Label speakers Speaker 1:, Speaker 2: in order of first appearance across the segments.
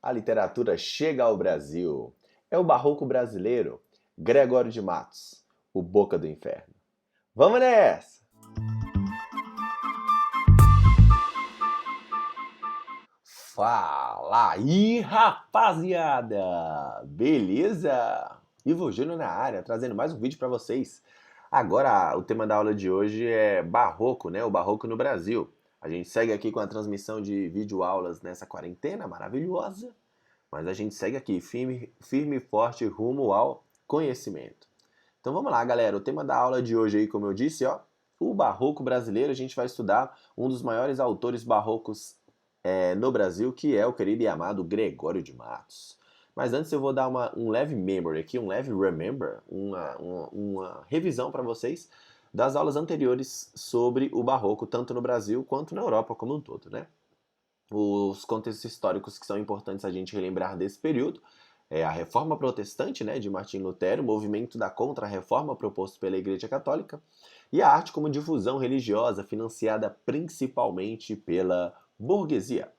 Speaker 1: A literatura chega ao Brasil. É o barroco brasileiro, Gregório de Matos, o Boca do Inferno. Vamos nessa! Fala aí, rapaziada! Beleza? Ivo Júnior na área, trazendo mais um vídeo para vocês. Agora, o tema da aula de hoje é barroco, né? O barroco no Brasil. A gente segue aqui com a transmissão de videoaulas nessa quarentena maravilhosa, mas a gente segue aqui, firme e forte, rumo ao conhecimento. Então vamos lá, galera. O tema da aula de hoje aí, como eu disse, ó, o barroco brasileiro. A gente vai estudar um dos maiores autores barrocos no Brasil, que é o querido e amado Gregório de Matos. Mas antes eu vou dar um leve memory aqui, um leve remember, uma revisão para vocês das aulas anteriores sobre o barroco, tanto no Brasil quanto na Europa como um todo, né? Os contextos históricos que são importantes a gente relembrar desse período é a Reforma Protestante, né, de Martim Lutero, o movimento da Contra-Reforma proposto pela Igreja Católica, e a arte como difusão religiosa financiada principalmente pela burguesia.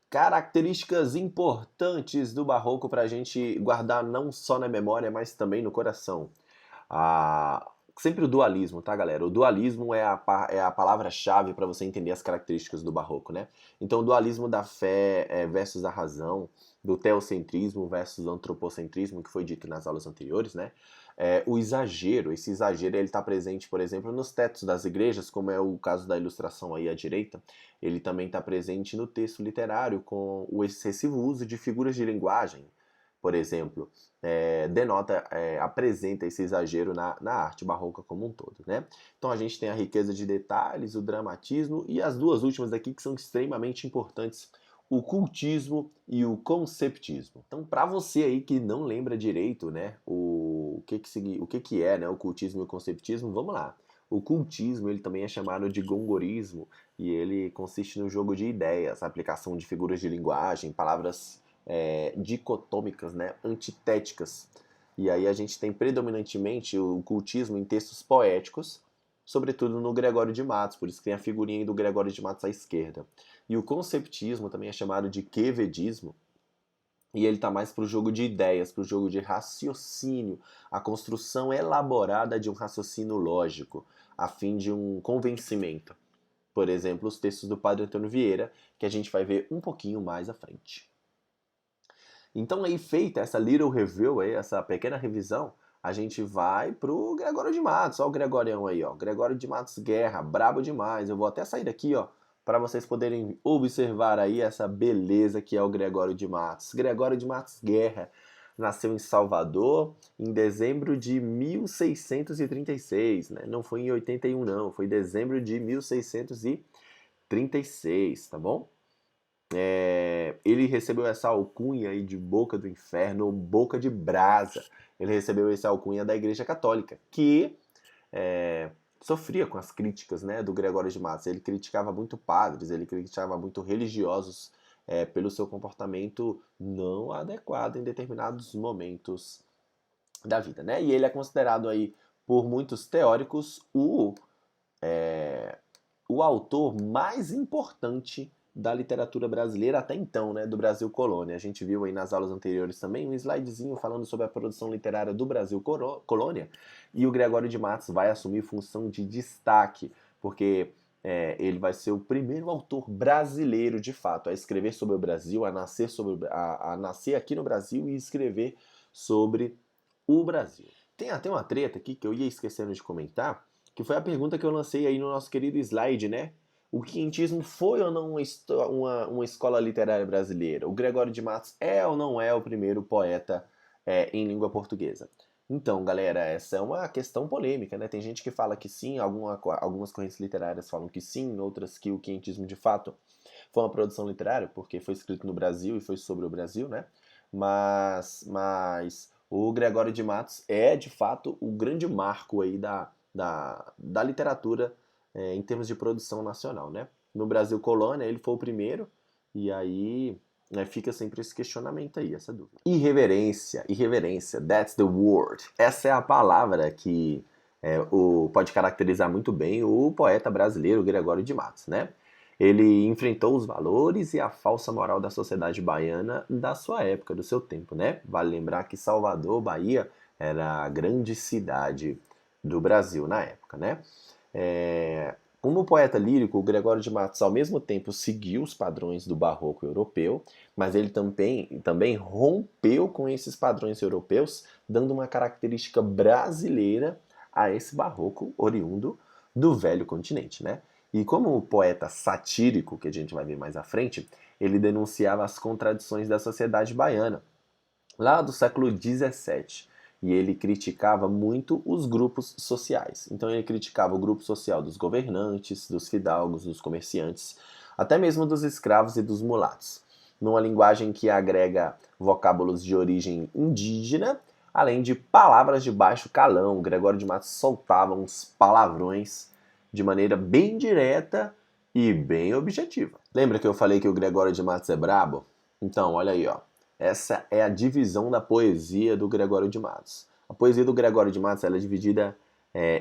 Speaker 1: Características importantes do barroco para a gente guardar não só na memória, mas também no coração. Sempre o dualismo, tá, galera? O dualismo é a palavra-chave para você entender as características do barroco, né? Então, o dualismo da fé versus a razão, do teocentrismo versus o antropocentrismo, que foi dito nas aulas anteriores, né? O exagero, esse exagero, ele está presente, por exemplo, nos tetos das igrejas, como é o caso da ilustração aí à direita. Ele também está presente no texto literário, com o excessivo uso de figuras de linguagem, por exemplo, apresenta esse exagero na arte barroca como um todo, né? Então a gente tem a riqueza de detalhes, o dramatismo e as duas últimas aqui que são extremamente importantes, o cultismo e o conceptismo. Então, para você aí que não lembra direito, né, o que é, né, o cultismo e o conceptismo, vamos lá. O cultismo, ele também é chamado de gongorismo, e ele consiste no jogo de ideias, a aplicação de figuras de linguagem, palavras dicotômicas, né, antitéticas. E aí a gente tem predominantemente o cultismo em textos poéticos, sobretudo no Gregório de Matos, por isso que tem a figurinha do Gregório de Matos à esquerda. E o conceptismo também é chamado de quevedismo, e ele está mais para o jogo de ideias, para o jogo de raciocínio, a construção elaborada de um raciocínio lógico, a fim de um convencimento. Por exemplo, os textos do Padre Antônio Vieira, que a gente vai ver um pouquinho mais à frente. Então, aí feita essa little review, aí, essa pequena revisão, a gente vai pro Gregório de Matos. Olha o Gregorião aí, ó. Gregório de Matos Guerra, brabo demais. Eu vou até sair daqui, ó, para vocês poderem observar aí essa beleza que é o Gregório de Matos. Gregório de Matos Guerra nasceu em Salvador em dezembro de 1636, né? Não foi em 81 não, foi em dezembro de 1636, tá bom? Ele recebeu essa alcunha aí de Boca do Inferno, ou Boca de Brasa. Ele recebeu essa alcunha da Igreja Católica, que sofria com as críticas, né, do Gregório de Matos. Ele criticava muito padres, ele criticava muito religiosos pelo seu comportamento não adequado em determinados momentos da vida, né? E ele é considerado aí por muitos teóricos o autor mais importante da literatura brasileira até então, né, do Brasil Colônia. A gente viu aí nas aulas anteriores também um slidezinho falando sobre a produção literária do Brasil Colônia, e o Gregório de Matos vai assumir função de destaque, porque ele vai ser o primeiro autor brasileiro, de fato, a escrever sobre o Brasil, a nascer aqui no Brasil e escrever sobre o Brasil. Tem até uma treta aqui que eu ia esquecendo de comentar, que foi a pergunta que eu lancei aí no nosso querido slide, né? O quinhentismo foi ou não uma escola literária brasileira? O Gregório de Matos é ou não é o primeiro poeta em língua portuguesa? Então, galera, essa é uma questão polêmica, né? Tem gente que fala que sim, algumas correntes literárias falam que sim, outras que o quinhentismo de fato foi uma produção literária, porque foi escrito no Brasil e foi sobre o Brasil, né? Mas o Gregório de Matos é, de fato, o grande marco aí da literatura em termos de produção nacional, né? No Brasil Colônia, ele foi o primeiro, e aí fica sempre esse questionamento aí, essa dúvida. Irreverência, that's the word. Essa é a palavra que pode caracterizar muito bem o poeta brasileiro Gregório de Matos, né? Ele enfrentou os valores e a falsa moral da sociedade baiana da sua época, do seu tempo, né? Vale lembrar que Salvador, Bahia, era a grande cidade do Brasil na época, né? Como poeta lírico, o Gregório de Matos, ao mesmo tempo, seguiu os padrões do barroco europeu, mas ele também rompeu com esses padrões europeus, dando uma característica brasileira a esse barroco oriundo do velho continente, né? E como poeta satírico, que a gente vai ver mais à frente, ele denunciava as contradições da sociedade baiana, lá do século XVII. E ele criticava muito os grupos sociais. Então ele criticava o grupo social dos governantes, dos fidalgos, dos comerciantes, até mesmo dos escravos e dos mulatos, numa linguagem que agrega vocábulos de origem indígena, além de palavras de baixo calão. O Gregório de Matos soltava uns palavrões de maneira bem direta e bem objetiva. Lembra que eu falei que o Gregório de Matos é brabo? Então, olha aí, ó. Essa é a divisão da poesia do Gregório de Matos. A poesia do Gregório de Matos ela é dividida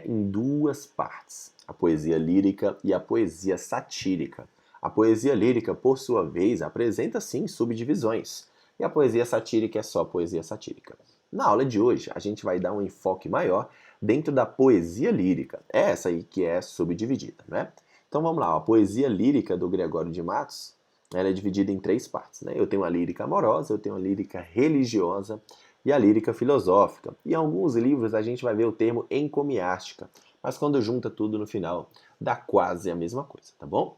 Speaker 1: em duas partes, a poesia lírica e a poesia satírica. A poesia lírica, por sua vez, apresenta sim subdivisões, e a poesia satírica é só poesia satírica. Na aula de hoje, a gente vai dar um enfoque maior dentro da poesia lírica. É essa aí que é subdividida, né? Então vamos lá, a poesia lírica do Gregório de Matos, ela é dividida em três partes, né? Eu tenho a lírica amorosa, eu tenho a lírica religiosa e a lírica filosófica. Em alguns livros a gente vai ver o termo encomiástica, mas quando junta tudo no final, dá quase a mesma coisa, tá bom?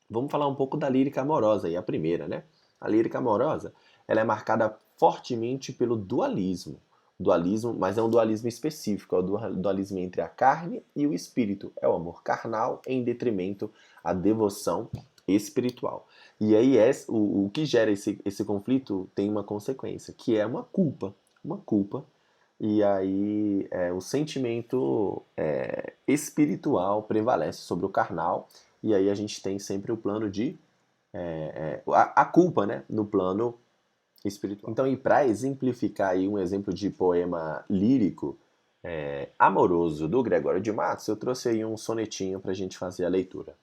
Speaker 1: Vamos falar um pouco da lírica amorosa, aí a primeira, né? A lírica amorosa, ela é marcada fortemente pelo dualismo. Dualismo, mas é um dualismo específico, é o dualismo entre a carne e o espírito. É o amor carnal em detrimento à devoção espiritual. E aí o que gera esse conflito tem uma consequência, que é uma culpa. Uma culpa. E aí o sentimento espiritual prevalece sobre o carnal. E aí a gente tem sempre o plano de a culpa, né, no plano espiritual. Então, e para exemplificar aí um exemplo de poema lírico amoroso do Gregório de Matos, eu trouxe aí um sonetinho para a gente fazer a leitura.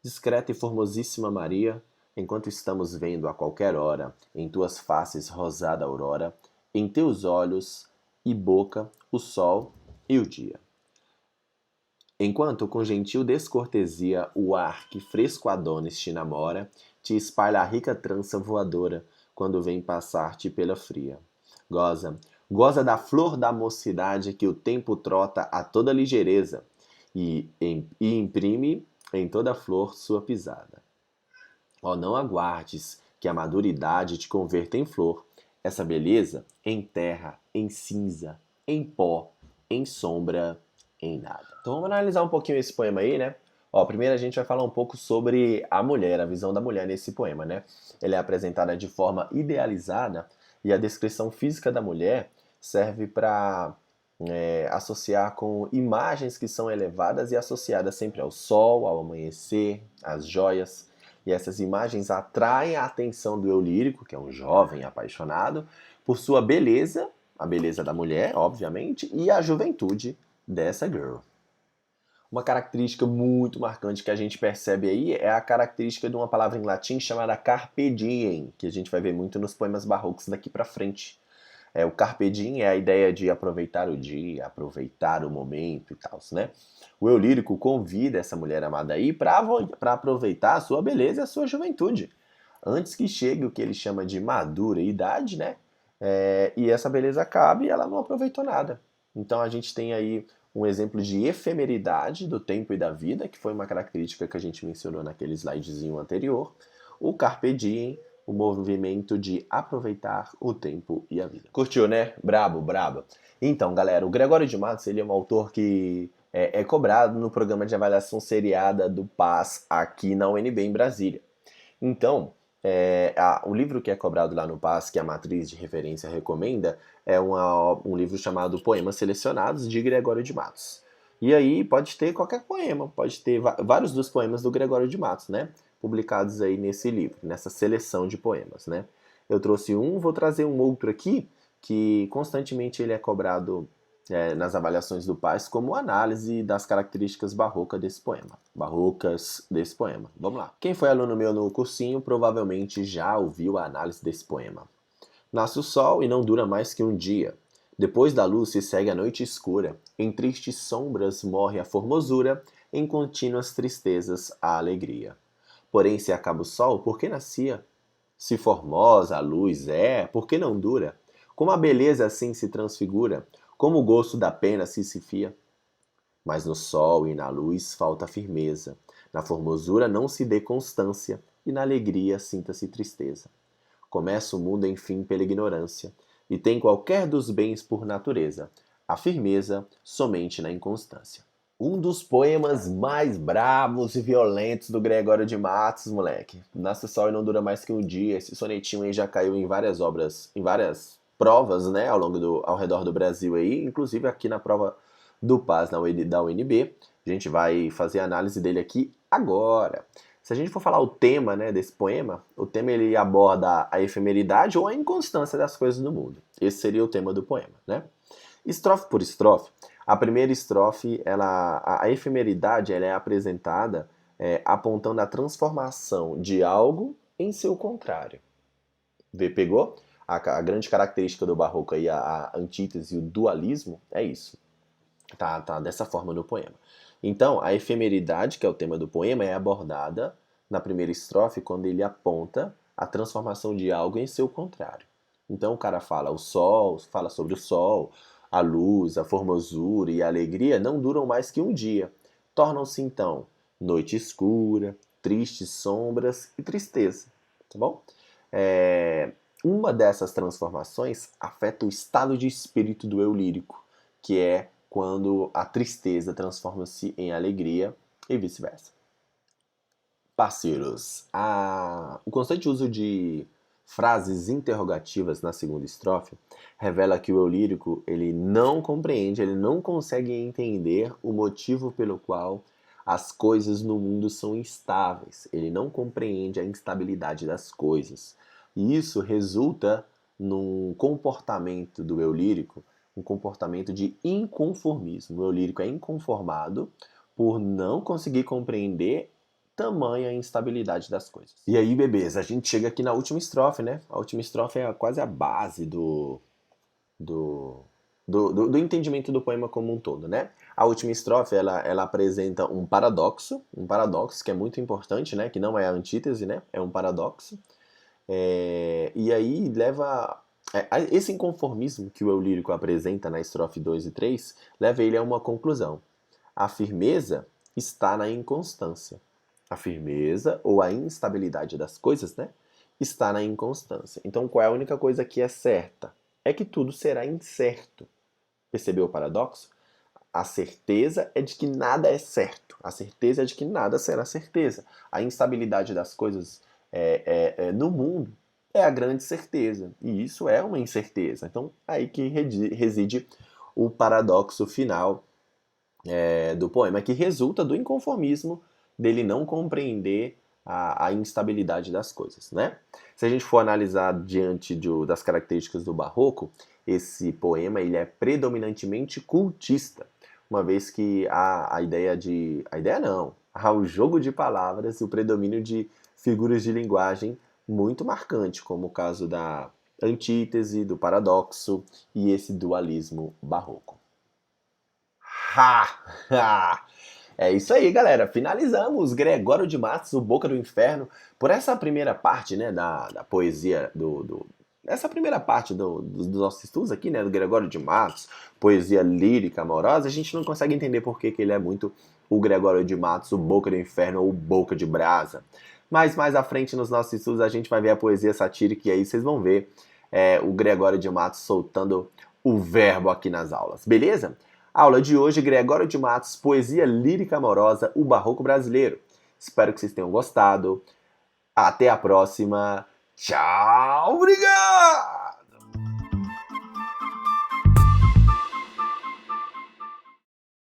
Speaker 1: Discreta e formosíssima Maria, enquanto estamos vendo a qualquer hora em tuas faces rosada aurora, em teus olhos e boca o sol e o dia. Enquanto com gentil descortesia o ar que fresco Adonis te namora, te espalha a rica trança voadora, quando vem passar-te pela fria. Goza, goza da flor da mocidade que o tempo trota a toda ligeireza, e imprime em toda flor sua pisada. Ó, não aguardes que a maduridade te converta em flor, essa beleza em terra, em cinza, em pó, em sombra, em nada. Então vamos analisar um pouquinho esse poema aí, né? Ó, primeiro a gente vai falar um pouco sobre a mulher, a visão da mulher nesse poema, né? Ele é apresentada de forma idealizada e a descrição física da mulher serve para associar com imagens que são elevadas e associadas sempre ao sol, ao amanhecer, às joias. E essas imagens atraem a atenção do eu lírico, que é um jovem apaixonado, por sua beleza, a beleza da mulher, obviamente, e a juventude dessa girl. Uma característica muito marcante que a gente percebe aí é a característica de uma palavra em latim chamada carpe diem, que a gente vai ver muito nos poemas barrocos daqui para frente. O carpe diem é a ideia de aproveitar o dia, aproveitar o momento e tal, né? O eu lírico convida essa mulher amada aí para aproveitar a sua beleza e a sua juventude, antes que chegue o que ele chama de madura idade, né? E essa beleza acabe e ela não aproveitou nada. Então a gente tem aí um exemplo de efemeridade do tempo e da vida, que foi uma característica que a gente mencionou naquele slidezinho anterior. O carpe diem, o movimento de aproveitar o tempo e a vida. Curtiu, né? Brabo, brabo. Então, galera, o Gregório de Matos ele é um autor que é cobrado no programa de avaliação seriada do PAS aqui na UNB em Brasília. Então, o livro que é cobrado lá no PAS, que a matriz de referência recomenda, é um livro chamado Poemas Selecionados, de Gregório de Matos. E aí pode ter qualquer poema, pode ter vários dos poemas do Gregório de Matos, né? Publicados aí nesse livro, nessa seleção de poemas, né? Eu trouxe um, vou trazer um outro aqui, que constantemente ele é cobrado nas avaliações do Paes como análise das características barrocas desse poema. Vamos lá. Quem foi aluno meu no cursinho provavelmente já ouviu a análise desse poema. Nasce o sol e não dura mais que um dia. Depois da luz se segue a noite escura. Em tristes sombras morre a formosura, em contínuas tristezas a alegria. Porém, se acaba o sol, por que nascia? Se formosa a luz é, por que não dura? Como a beleza assim se transfigura, como o gosto da pena se fia. Mas no sol e na luz falta firmeza, na formosura não se dê constância, e na alegria sinta-se tristeza. Começa o mundo, enfim, pela ignorância, e tem qualquer dos bens por natureza, a firmeza somente na inconstância. Um dos poemas mais bravos e violentos do Gregório de Matos, moleque. Nasce o sol e não dura mais que um dia. Esse sonetinho aí já caiu em várias obras, em várias provas, né, ao redor do Brasil aí, inclusive aqui na prova do Paes da UNB. A gente vai fazer a análise dele aqui agora. Se a gente for falar o tema, né, desse poema, o tema ele aborda a efemeridade ou a inconstância das coisas do mundo. Esse seria o tema do poema, né? Estrofe por estrofe, a primeira estrofe, a efemeridade ela é apresentada apontando a transformação de algo em seu contrário. Pegou? A grande característica do barroco aí, a antítese e o dualismo, é isso. Tá dessa forma no poema. Então, a efemeridade, que é o tema do poema, é abordada na primeira estrofe quando ele aponta a transformação de algo em seu contrário. Então, o cara fala o sol, fala sobre o sol, a luz, a formosura e a alegria não duram mais que um dia. Tornam-se, então, noite escura, tristes sombras e tristeza. Tá bom? Uma dessas transformações afeta o estado de espírito do eu lírico, que é quando a tristeza transforma-se em alegria e vice-versa. Parceiros, o constante uso de frases interrogativas na segunda estrofe revela que o eu lírico ele não compreende, ele não consegue entender o motivo pelo qual as coisas no mundo são instáveis. Ele não compreende a instabilidade das coisas. E isso resulta num comportamento do eu lírico, um comportamento de inconformismo. O eu lírico é inconformado por não conseguir compreender tamanha instabilidade das coisas. E aí, bebês, a gente chega aqui na última estrofe, né? A última estrofe é quase a base do entendimento do poema como um todo, né? A última estrofe, ela apresenta um paradoxo que é muito importante, né? Que não é a antítese, né? É um paradoxo. E aí leva... esse inconformismo que o eu lírico apresenta na estrofe 2 e 3 leva ele a uma conclusão. A firmeza está na inconstância. A firmeza ou a instabilidade das coisas, né, está na inconstância. Então, qual é a única coisa que é certa? É que tudo será incerto. Percebeu o paradoxo? A certeza é de que nada é certo. A certeza é de que nada será certeza. A instabilidade das coisas no mundo é a grande certeza. E isso é uma incerteza. Então, aí que reside o paradoxo final do poema, que resulta do inconformismo dele não compreender a instabilidade das coisas, né? Se a gente for analisar diante das características do barroco, esse poema ele é predominantemente cultista, uma vez que há há o jogo de palavras e o predomínio de figuras de linguagem muito marcante, como o caso da antítese, do paradoxo e esse dualismo barroco. Ha! É isso aí, galera. Finalizamos Gregório de Matos, o Boca do Inferno, por essa primeira parte, né, da poesia essa primeira parte dos nossos estudos aqui, né, do Gregório de Matos, poesia lírica amorosa. A gente não consegue entender por que ele é muito o Gregório de Matos, o Boca do Inferno ou o Boca de Brasa. Mas mais à frente nos nossos estudos a gente vai ver a poesia satírica e aí vocês vão ver o Gregório de Matos soltando o verbo aqui nas aulas, beleza? Aula de hoje, Gregório de Matos, poesia lírica amorosa, o barroco brasileiro. Espero que vocês tenham gostado. Até a próxima. Tchau, obrigado!